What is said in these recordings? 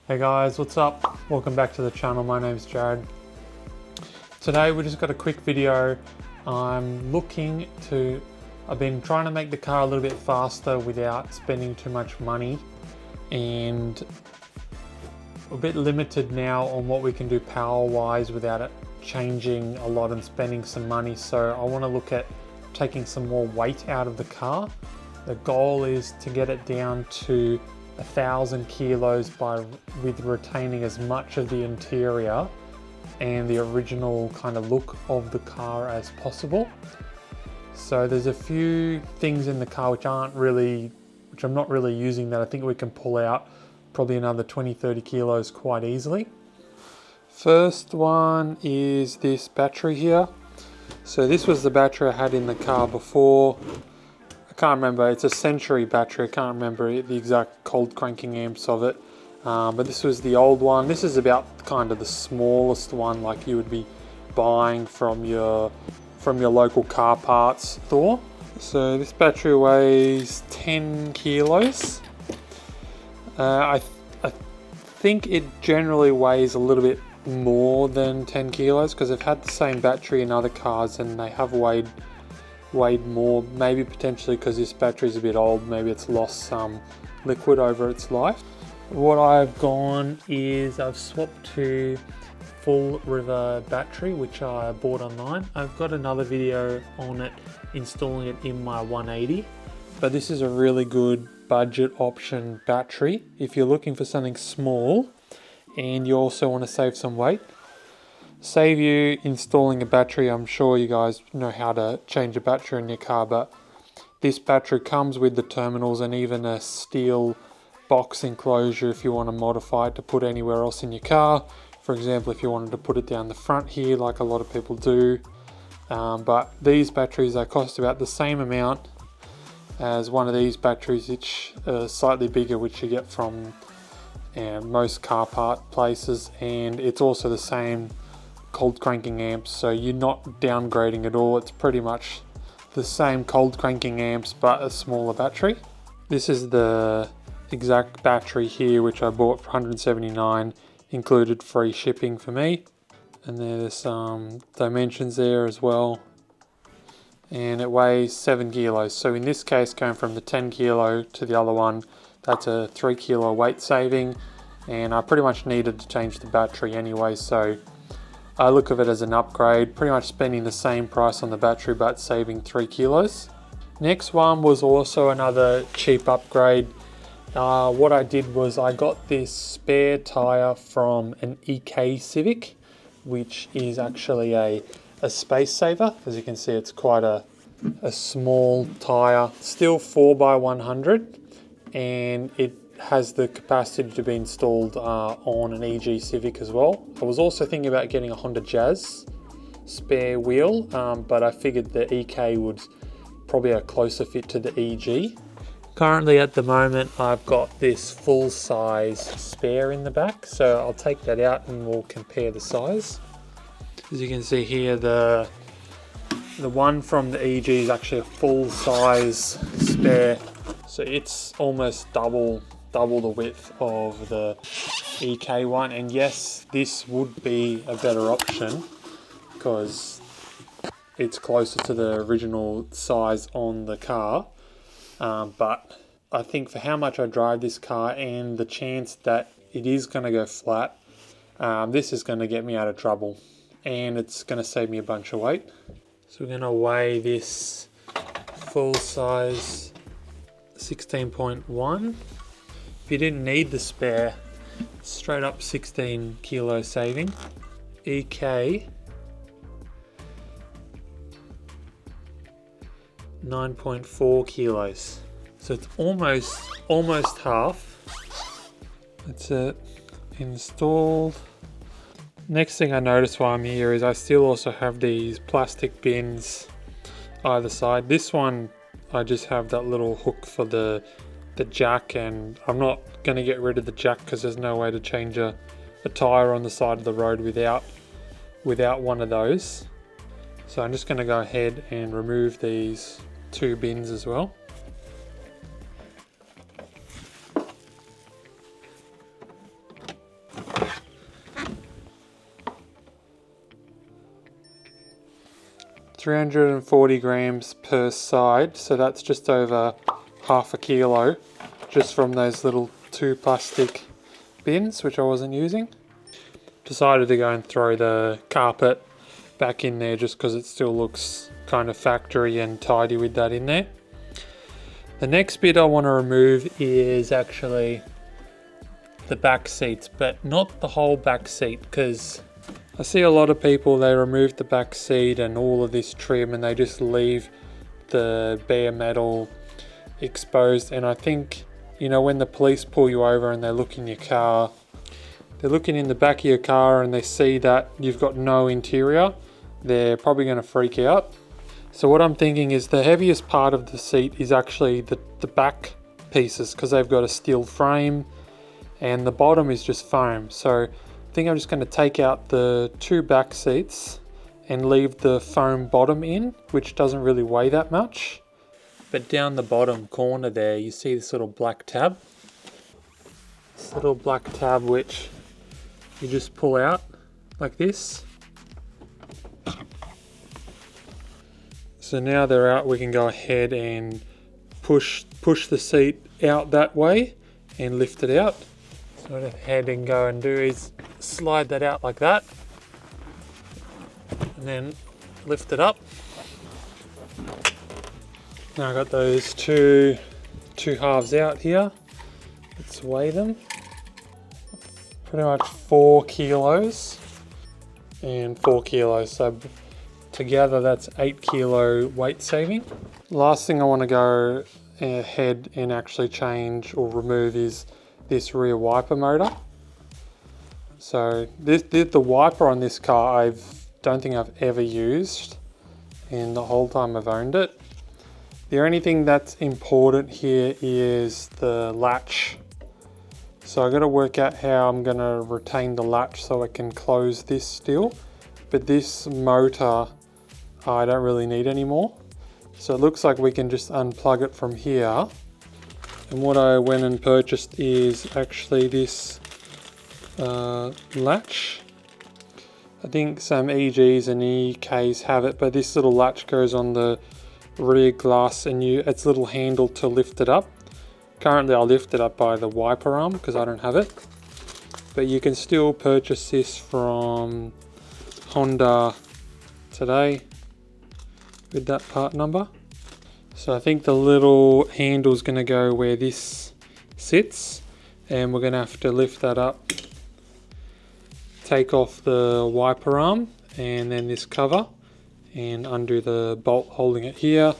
Hey guys, what's up? Welcome back to the channel. My name's Jared. Today we just got a quick video. I've been trying to make the car a little bit faster without spending too much money, and a bit limited now on what we can do power wise without it changing a lot and spending some money. So I want to look at taking some more weight out of the car. The goal is to get it down to 1,000 kilos with retaining as much of the interior and the original kind of look of the car as possible. So there's a few things in the car which I'm not really using, that I think we can pull out probably another 20-30 kilos quite easily. First one is this battery here. So this was the battery I had in the car before. I can't remember, it's a Century battery, I can't remember the exact cold cranking amps of it, but this was the old one. This is about kind of the smallest one, like you would be buying from your local car parts store. So this battery weighs 10 kilos. I think it generally weighs a little bit more than 10 kilos because I've had the same battery in other cars and they have weighed more, maybe potentially because this battery is a bit old, maybe it's lost some liquid over its life. What I've gone is I've swapped to full river battery, which I bought online. I've got another video on it, installing it in my 180, but this is a really good budget option battery if you're looking for something small and you also want to save some weight. Save you installing a battery. I'm sure you guys know how to change a battery in your car, but this battery comes with the terminals and even a steel box enclosure if you want to modify it to put anywhere else in your car. For example, if you wanted to put it down the front here like a lot of people do. But these batteries, they cost about the same amount as one of these batteries, which are slightly bigger, which you get from most car part places, and it's also the same cold cranking amps, so you're not downgrading at all. It's pretty much the same cold cranking amps but a smaller battery. This is the exact battery here which I bought for $179, included free shipping for me, and there's some dimensions there as well, and it weighs 7 kilos. So in this case, going from the 10 kilo to the other one, that's a 3 kilo weight saving, and I pretty much needed to change the battery anyway, so I look at it as an upgrade, pretty much spending the same price on the battery but saving 3 kilos. Next one was also another cheap upgrade. What I did was I got this spare tyre from an EK Civic, which is actually a space saver. As you can see, it's quite a small tyre, still 4x100, and it has the capacity to be installed on an EG Civic as well. I was also thinking about getting a Honda Jazz spare wheel, but I figured the EK would probably a closer fit to the EG. Currently at the moment I've got this full size spare in the back, so I'll take that out and we'll compare the size. As you can see here, the one from the EG is actually a full size spare, so it's almost double the width of the EK one, and yes, this would be a better option because it's closer to the original size on the car, but I think for how much I drive this car and the chance that it is going to go flat, this is going to get me out of trouble and it's going to save me a bunch of weight. So we're going to weigh this full size 16.1. If you didn't need the spare, straight up 16 kilo saving. EK 9.4 kilos. So it's almost half. That's it, installed. Next thing I noticed while I'm here is I still also have these plastic bins either side. This one, I just have that little hook for the jack, and I'm not going to get rid of the jack because there's no way to change a tire on the side of the road without one of those. So I'm just going to go ahead and remove these 2 bins as well. 340 grams per side, so that's just over half a kilo just from those little 2 plastic bins which I wasn't using. Decided to go and throw the carpet back in there just because it still looks kind of factory and tidy with that in there. The next bit I want to remove is actually the back seats, but not the whole back seat, because I see a lot of people, they remove the back seat and all of this trim and they just leave the bare metal exposed. And I think, you know, when the police pull you over and they look in your car, they're looking in the back of your car and they see that you've got no interior, they're probably going to freak out. So what I'm thinking is the heaviest part of the seat is actually the back pieces, because they've got a steel frame and the bottom is just foam. So I think I'm just going to take out the 2 back seats and leave the foam bottom in, which doesn't really weigh that much. But down the bottom corner there, you see this little black tab. This little black tab which you just pull out like this. So now they're out, we can go ahead and push the seat out that way and lift it out. So what I head and go and do is slide that out like that and then lift it up. Now I've got those two halves out here. Let's weigh them. Pretty much 4 kilos and 4 kilos. So together that's 8 kilo weight saving. Last thing I want to go ahead and actually change or remove is this rear wiper motor. So the wiper on this car I don't think I've ever used in the whole time I've owned it. The only thing that's important here is the latch. So I got to work out how I'm going to retain the latch so I can close this still. But this motor I don't really need anymore. So it looks like we can just unplug it from here. And what I went and purchased is actually this latch. I think some EGs and EKs have it, but this little latch goes on the rear glass and it's a little handle to lift it up. Currently I'll lift it up by the wiper arm because I don't have it. But you can still purchase this from Honda today with that part number. So I think the little handle is going to go where this sits, and we're going to have to lift that up, take off the wiper arm and then this cover and undo the bolt holding it here,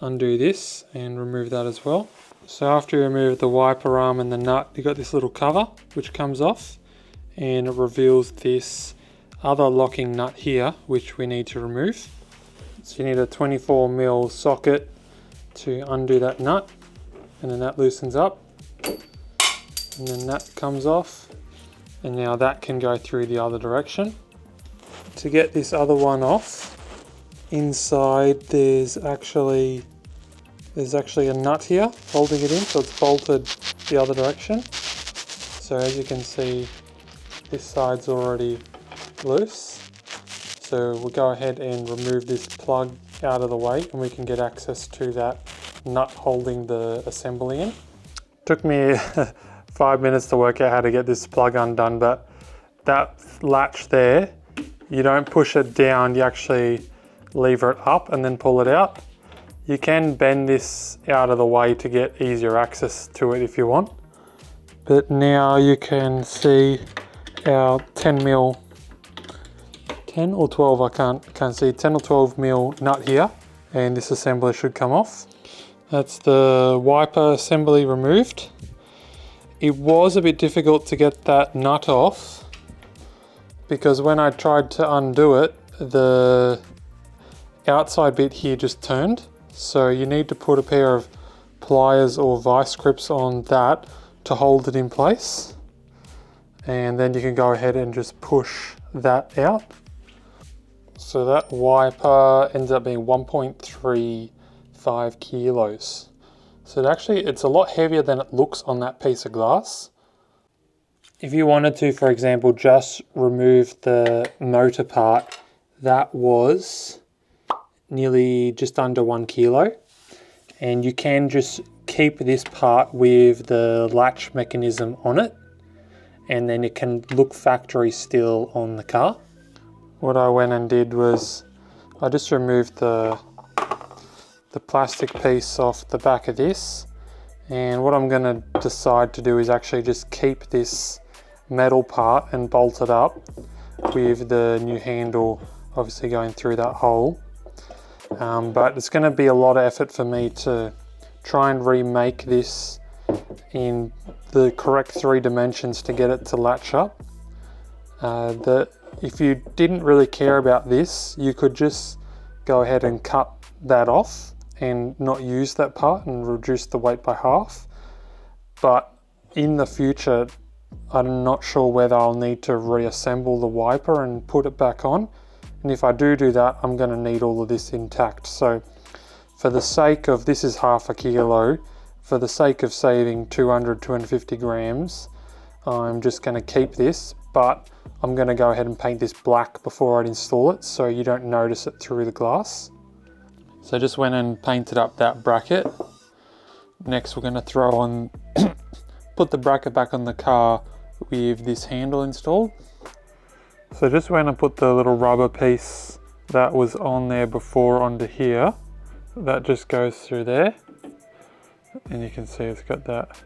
undo this and remove that as well. So after you remove the wiper arm and the nut, you've got this little cover which comes off and it reveals this other locking nut here which we need to remove. So you need a 24mm socket to undo that nut, and then that loosens up and then that comes off, and now that can go through the other direction. To get this other one off, inside there's actually a nut here holding it in, so it's bolted the other direction. So as you can see, this side's already loose. So we'll go ahead and remove this plug out of the way and we can get access to that nut holding the assembly in. Took me 5 minutes to work out how to get this plug undone, but that latch there, you don't push it down, you actually lever it up and then pull it out. You can bend this out of the way to get easier access to it if you want. But now you can see our 10mm, 10 or 12, I can't see, 10 or 12mm nut here, and this assembly should come off. That's the wiper assembly removed. It was a bit difficult to get that nut off because when I tried to undo it, the outside bit here just turned. So you need to put a pair of pliers or vice grips on that to hold it in place. And then you can go ahead and just push that out. So that wiper ends up being 1.35 kilos. So it's a lot heavier than it looks on that piece of glass. If you wanted to, for example, just remove the motor part, that was nearly just under 1 kilo. And you can just keep this part with the latch mechanism on it, and then it can look factory still on the car. What I went and did was I just removed the plastic piece off the back of this, and what I'm going to decide to do is actually just keep this metal part and bolt it up with the new handle obviously going through that hole. But it's going to be a lot of effort for me to try and remake this in the correct 3 dimensions to get it to latch up. If you didn't really care about this, you could just go ahead and cut that off and not use that part and reduce the weight by half. But in the future, I'm not sure whether I'll need to reassemble the wiper and put it back on. And if I do that, I'm going to need all of this intact. So for the sake of, this is half a kilo, for the sake of saving 250 grams, I'm just going to keep this, but I'm going to go ahead and paint this black before I install it so you don't notice it through the glass. So I just went and painted up that bracket. Next we're going to throw on, put the bracket back on the car with this handle installed. So just went and put the little rubber piece that was on there before onto here. That just goes through there. And you can see it's got that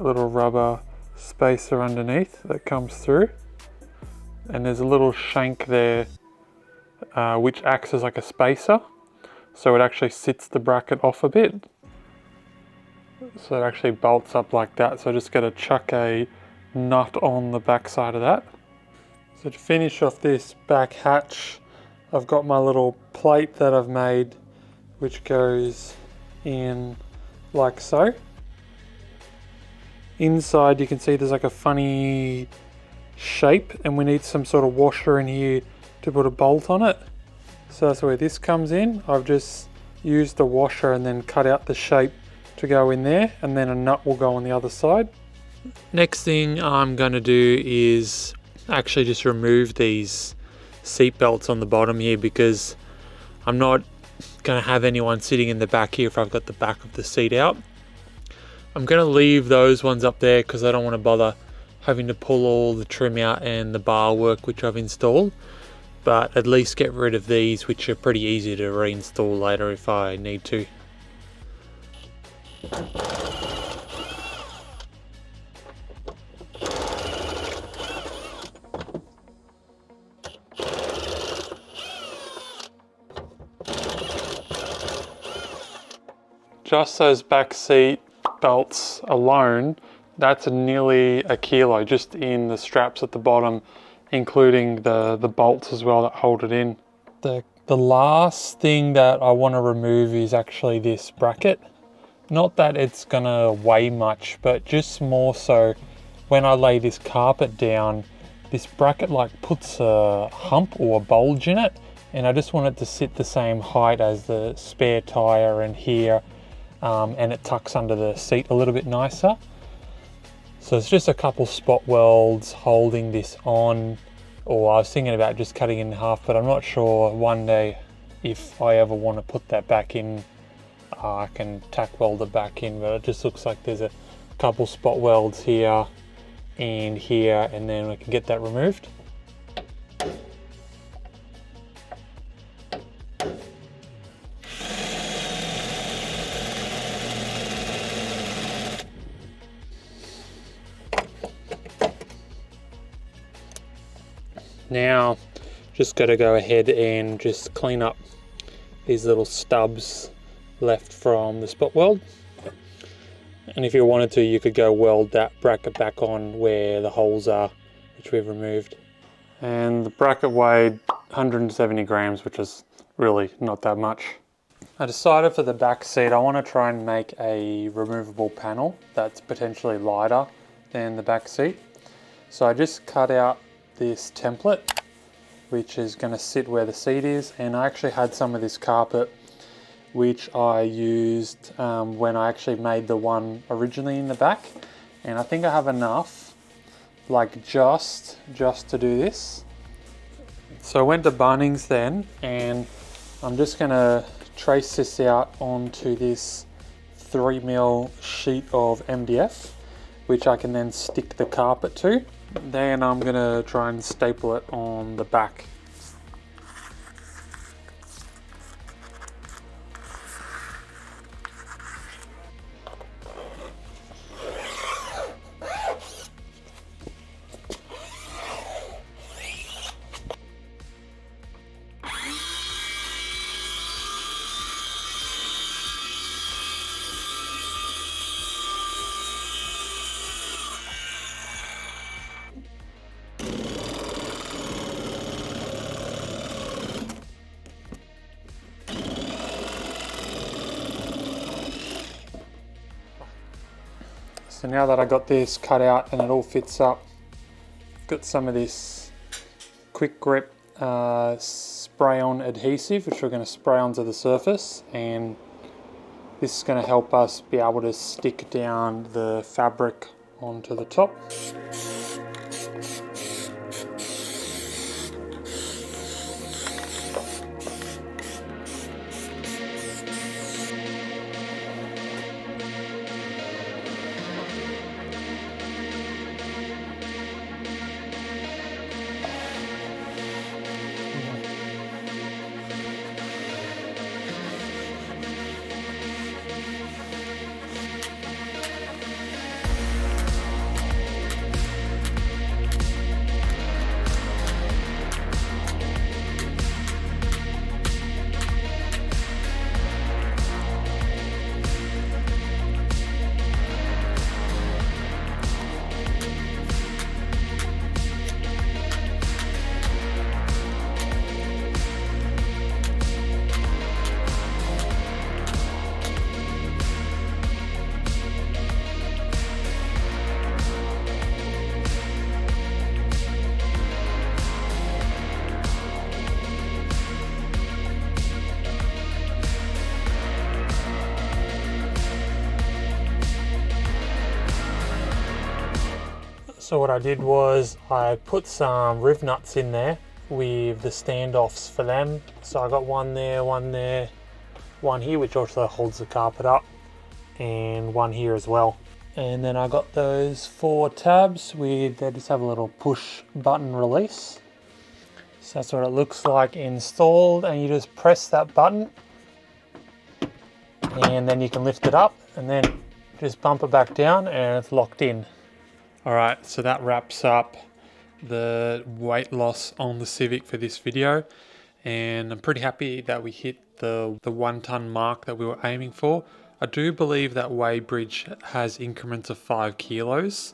little rubber spacer underneath that comes through. And there's a little shank there which acts as like a spacer. So it actually sits the bracket off a bit. So it actually bolts up like that. So I just got to chuck a nut on the back side of that. So to finish off this back hatch, I've got my little plate that I've made, which goes in like so. Inside you can see there's like a funny shape, and we need some sort of washer in here to put a bolt on it. So that's where this comes in. I've just used the washer and then cut out the shape to go in there, and then a nut will go on the other side. Next thing I'm going to do is actually just remove these seat belts on the bottom here, because I'm not going to have anyone sitting in the back here if I've got the back of the seat out. I'm going to leave those ones up there because I don't want to bother having to pull all the trim out and the bar work which I've installed, but at least get rid of these, which are pretty easy to reinstall later if I need to. Just those back seat belts alone, that's nearly a kilo just in the straps at the bottom, including the bolts as well that hold it in. The last thing that I want to remove is actually this bracket. Not that it's gonna weigh much, but just more so when I lay this carpet down, this bracket like puts a hump or a bulge in it, and I just want it to sit the same height as the spare tire and here. And it tucks under the seat a little bit nicer. So it's just a couple spot welds holding this on, or I was thinking about just cutting it in half, but I'm not sure one day if I ever want to put that back in, I can tack weld it back in, but it just looks like there's a couple spot welds here and here, and then we can get that removed. Now, just got to go ahead and just clean up these little stubs left from the spot weld. And if you wanted to, you could go weld that bracket back on where the holes are, which we've removed. And the bracket weighed 170 grams, which is really not that much. I decided for the back seat, I want to try and make a removable panel that's potentially lighter than the back seat. So I just cut out this template, which is going to sit where the seat is, and I actually had some of this carpet which I used when I actually made the one originally in the back, and I think I have enough like just to do this. So I went to Bunnings then, and I'm just going to trace this out onto this 3mm sheet of MDF, which I can then stick the carpet to. Then I'm going to try and staple it on the back. So now that I got this cut out and it all fits up, got some of this quick grip spray on adhesive, which we're going to spray onto the surface, and this is going to help us be able to stick down the fabric onto the top. So what I did was I put some riv nuts in there with the standoffs for them. So I got one there, one here, which also holds the carpet up, and one here as well. And then I got those 4 tabs with, they just have a little push button release. So that's what it looks like installed, and you just press that button and then you can lift it up and then just bump it back down and it's locked in. Alright, so that wraps up the weight loss on the Civic for this video, and I'm pretty happy that we hit the 1 ton mark that we were aiming for. I do believe that weighbridge has increments of 5 kilos,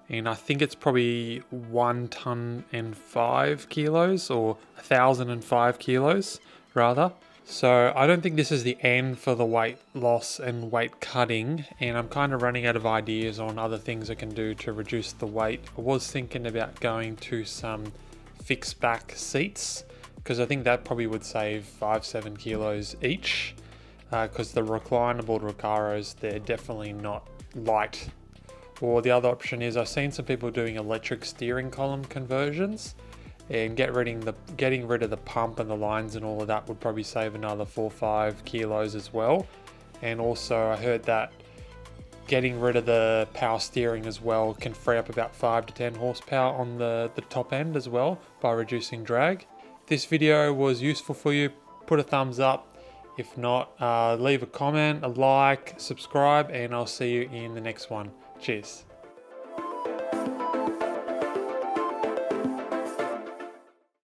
and I think it's probably 1 ton and 5 kilos, or 1,005 kilos rather. So I don't think this is the end for the weight loss and weight cutting, and I'm kind of running out of ideas on other things I can do to reduce the weight. I was thinking about going to some fixed back seats, because I think that probably would save 5-7 kilos each, because the reclinable Recaros, they're definitely not light. Or the other option is, I've seen some people doing electric steering column conversions, and getting rid of the pump and the lines and all of that would probably save another 4-5 kilos as well. And also I heard that getting rid of the power steering as well can free up about 5 to 10 horsepower on the top end as well by reducing drag. If this video was useful for you, put a thumbs up. If not, leave a comment, a like, subscribe, and I'll see you in the next one. Cheers.